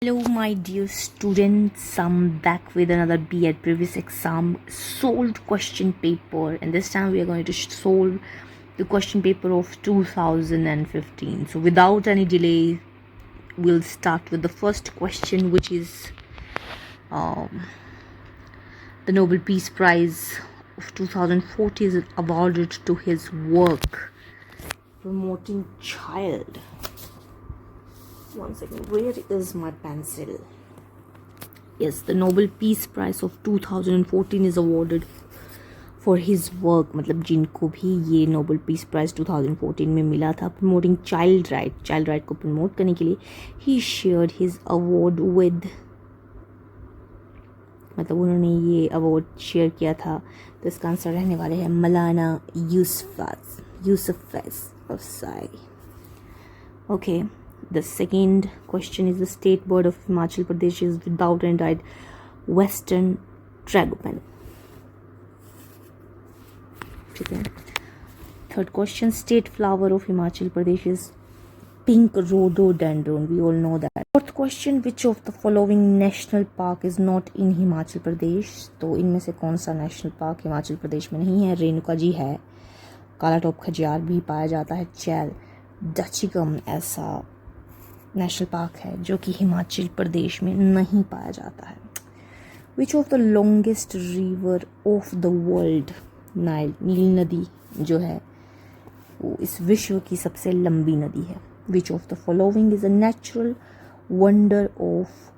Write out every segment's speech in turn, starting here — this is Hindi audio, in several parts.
Hello, my dear students. I'm back with another B.Ed previous exam solved question paper, and this time we are going to solve the question paper of 2015. So, without any delay, we'll start with the first question, which is the Nobel Peace Prize of 2014 is awarded to his work promoting child. One second, where is my pencil? Yes, the Nobel Peace Prize of 2014 is awarded for his work. मतलब जिनको भी ये नोबेल पीस प्राइज 2014 में मिला था प्रमोटिंग चाइल्ड राइट को प्रमोट करने के लिए ही शेयर्ड हिज अवार्ड विद, मतलब उन्होंने ये अवार्ड शेयर किया था। तो इसका आंसर रहने वाले हैं मौलाना Yousafzai. Okay, the second question is the state bird of Himachal Pradesh is without any doubt western tragopan. ठीक है। Third question, state flower of Himachal Pradesh is pink rhododendron. We all know that. Fourth question, which of the following national park is not in Himachal Pradesh? तो इनमें से कौन सा नेशनल पार्क हिमाचल प्रदेश में नहीं है? रेणुका जी है, काला टॉप खजियार भी पाया जाता है, चैल डचिकम ऐसा नेशनल पार्क है जो कि हिमाचल प्रदेश में नहीं पाया जाता है। Which of the longest river of the world? Nile, नील नदी जो है वो इस विश्व की सबसे लंबी नदी है। Which of the following is a natural wonder of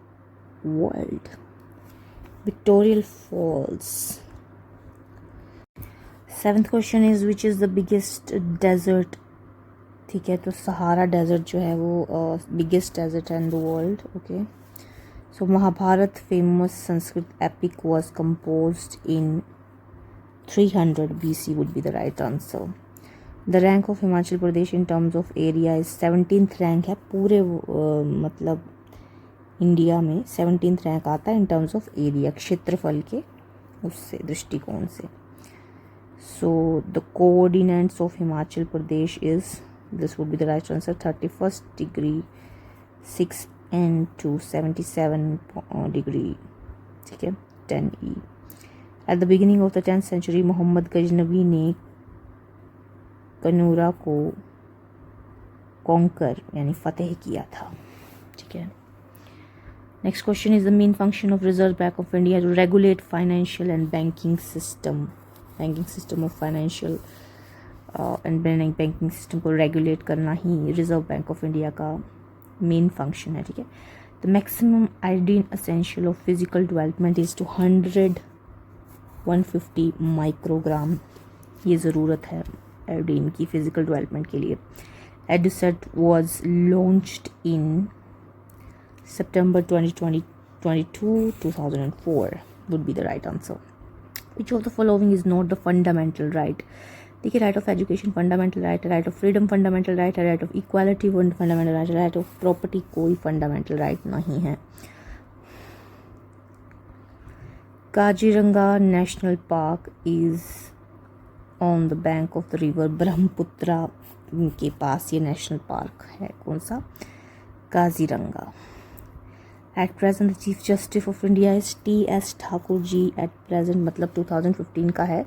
world? Victoria Falls. Seventh question is which is the biggest desert? ठीक है, तो सहारा डेजर्ट जो है वो बिगेस्ट डेजर्ट है in the world. Okay, so Mahabharata famous Sanskrit epic was composed in 300 BC would be the right answer. The rank of Himachal Pradesh in terms of area is 17th rank है पूरे मतलब इंडिया में 17th रैंक आता है in terms of area, क्षेत्रफल के उससे दृष्टिकोण से। So the coordinates of Himachal Pradesh is, this would be the right answer, 31st degree 6 N to 77 degree, ठीक है, 10 E. At the beginning of the 10th century, Mohammad Ghaznavi ने कनूरा को कॉन्कर यानी फतेह किया था। ठीक है। Next question is the main function of Reserve Bank of India to regulate financial and banking system of financial and banking system को रेगुलेट करना ही रिजर्व बैंक ऑफ इंडिया का मेन फंक्शन है। ठीक है। The maximum iodine essential of physical development is 150 microgram. ये ज़रूरत है आयोडीन की फिजिकल डेवलपमेंट के लिए। EDUSAT was launched in September 2022, 2004 would be the right answer. Which of the following is not the fundamental right? देखिए, right of education fundamental right है, right of freedom fundamental right है, right of equality fundamental right है, राइट ऑफ प्रॉपर्टी कोई फंडामेंटल राइट नहीं है। Kaziranga national park is on the bank of the river Brahmaputra के पास ये नेशनल पार्क है। कौन सा? Kaziranga. At present the chief justice of India is T.S. Thakur ji. At present मतलब 2015 का है,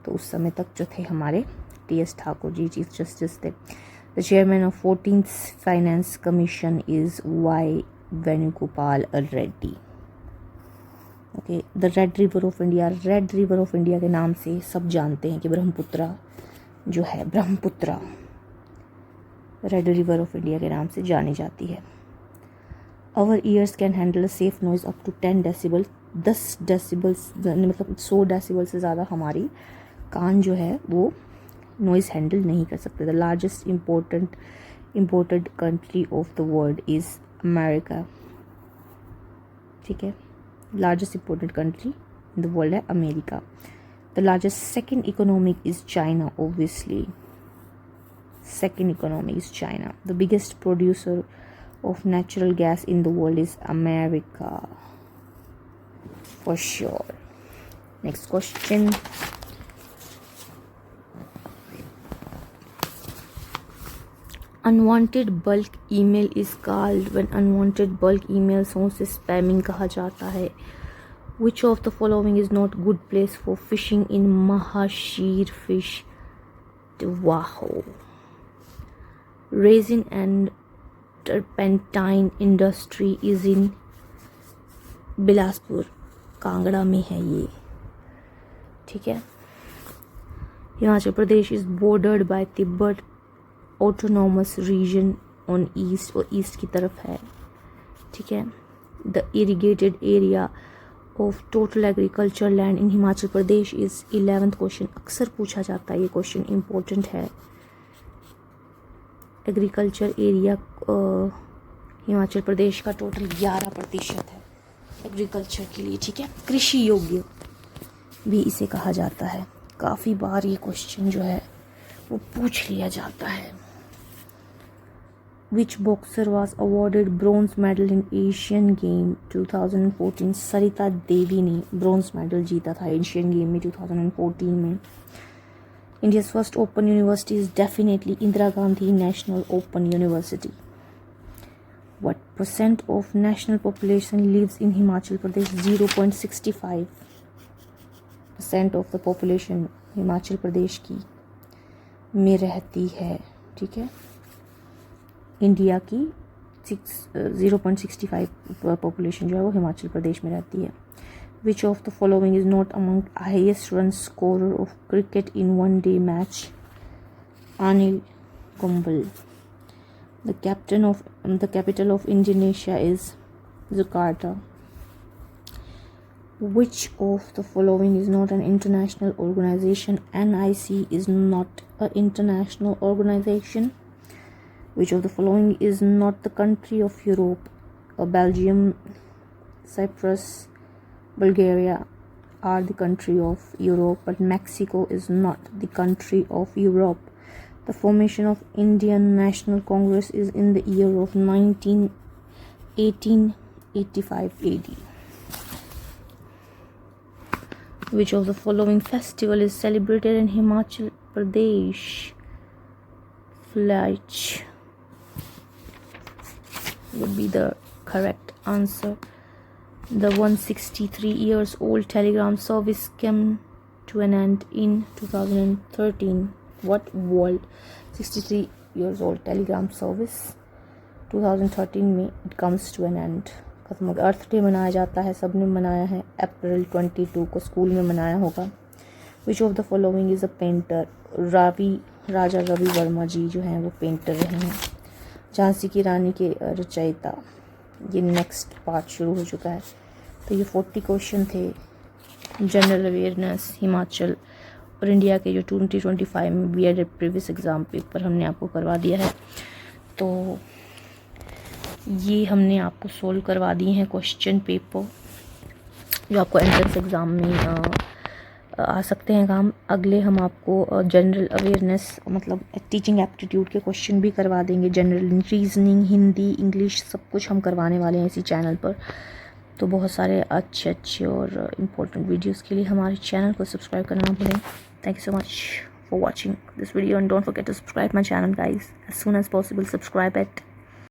तो उस समय तक जो थे हमारे T.S. ठाकुर जी चीफ जस्टिस थे। The chairman of 14th finance commission is Y. Venugopal Reddy. Okay, the red river of India, red river of India के नाम से सब जानते हैं कि ब्रह्मपुत्रा जो है, Brahmaputra red river of India के नाम से जानी जाती है। Our ears can handle a safe noise up to 10 decibel। 10 decibels मतलब 100 decibel से ज़्यादा हमारी कान जो है वो नॉइज़ हैंडल नहीं कर सकते। The largest imported country of the world is America. ठीक है, largest imported country in the world है America. The largest second economic is China, obviously second economic is China. The biggest producer of natural gas in the world is America, for sure. Next question. Unwanted bulk email is called when unwanted bulk emails हों उसे स्पैमिंग कहा जाता है. Which of the following is not good place for fishing in mahseer fish. वाहो. Resin and turpentine industry is in Bilaspur, Kangra में है ये. ठीक है. Himachal Pradesh is bordered by Tibet autonomous region on east, और ईस्ट की तरफ है. ठीक है. The irrigated area of total agriculture land in Himachal Pradesh is 11th question. अक्सर पूछा जाता है ये क्वेश्चन, इम्पोर्टेंट है. एग्रीकल्चर एरिया हिमाचल प्रदेश का टोटल 11% है एग्रीकल्चर के लिए. ठीक है. कृषि योग्य भी इसे कहा जाता है. काफ़ी बार ये क्वेश्चन जो है वो पूछ लिया जाता है. Which boxer was awarded bronze medal in Asian game 2014. Sarita Devi ने ब्रॉन्ज मेडल जीता था एशियन गेम में 2014 में. India's first open university is definitely Indira Gandhi national open university. What percent of national population lives in Himachal Pradesh. 0.65% of the population Himachal Pradesh की में रहती है. ठीक है. इंडिया की 0.65 पॉपुलेशन जो है वो हिमाचल प्रदेश में रहती है. Which of the following is not among highest run scorer of cricket in one day match. Anil Kumble. The capital of Indonesia is Jakarta. Which of the following is not an international organization? NIC is not an international organization. Which of the following is not the country of Europe? Belgium, Cyprus, Bulgaria are the country of Europe, but Mexico is not the country of Europe. The formation of Indian National Congress is in the year of 1885 AD. Which of the following festival is celebrated in Himachal Pradesh? Flaj would be the correct answer. The 163 years old telegram service came to an end in 2013. What world 63 years old telegram service 2013 में it comes to an end, खत्म हो गया. अर्थ डे मनाया जाता है, सब ने मनाया है. अप्रैल 22 को स्कूल में मनाया होगा. Which of the following is a painter. Raja Ravi Varma ji जो हैं वो पेंटर रहे हैं. झांसी की रानी के रचयिता. ये नेक्स्ट पार्ट शुरू हो चुका है. तो ये 40 क्वेश्चन थे जनरल अवेयरनेस हिमाचल और इंडिया के जो 2025 में बीएड प्रीवियस एग्ज़ाम पेपर हमने आपको करवा दिया है. तो ये हमने आपको सोल्व करवा दिए हैं क्वेश्चन पेपर जो आपको एंट्रेंस एग्ज़ाम में आ सकते हैं काम. अगले हम आपको जनरल अवेयरनेस मतलब टीचिंग एप्टीट्यूड के क्वेश्चन भी करवा देंगे. जनरल रीजनिंग, हिंदी, इंग्लिश सब कुछ हम करवाने वाले हैं इसी चैनल पर. तो बहुत सारे अच्छे और इम्पोर्टेंट वीडियोस के लिए हमारे चैनल को सब्सक्राइब करना ना भूलें. Thank you so much for watching this video and don't forget to subscribe my channel guys as soon as possible. Subscribe it.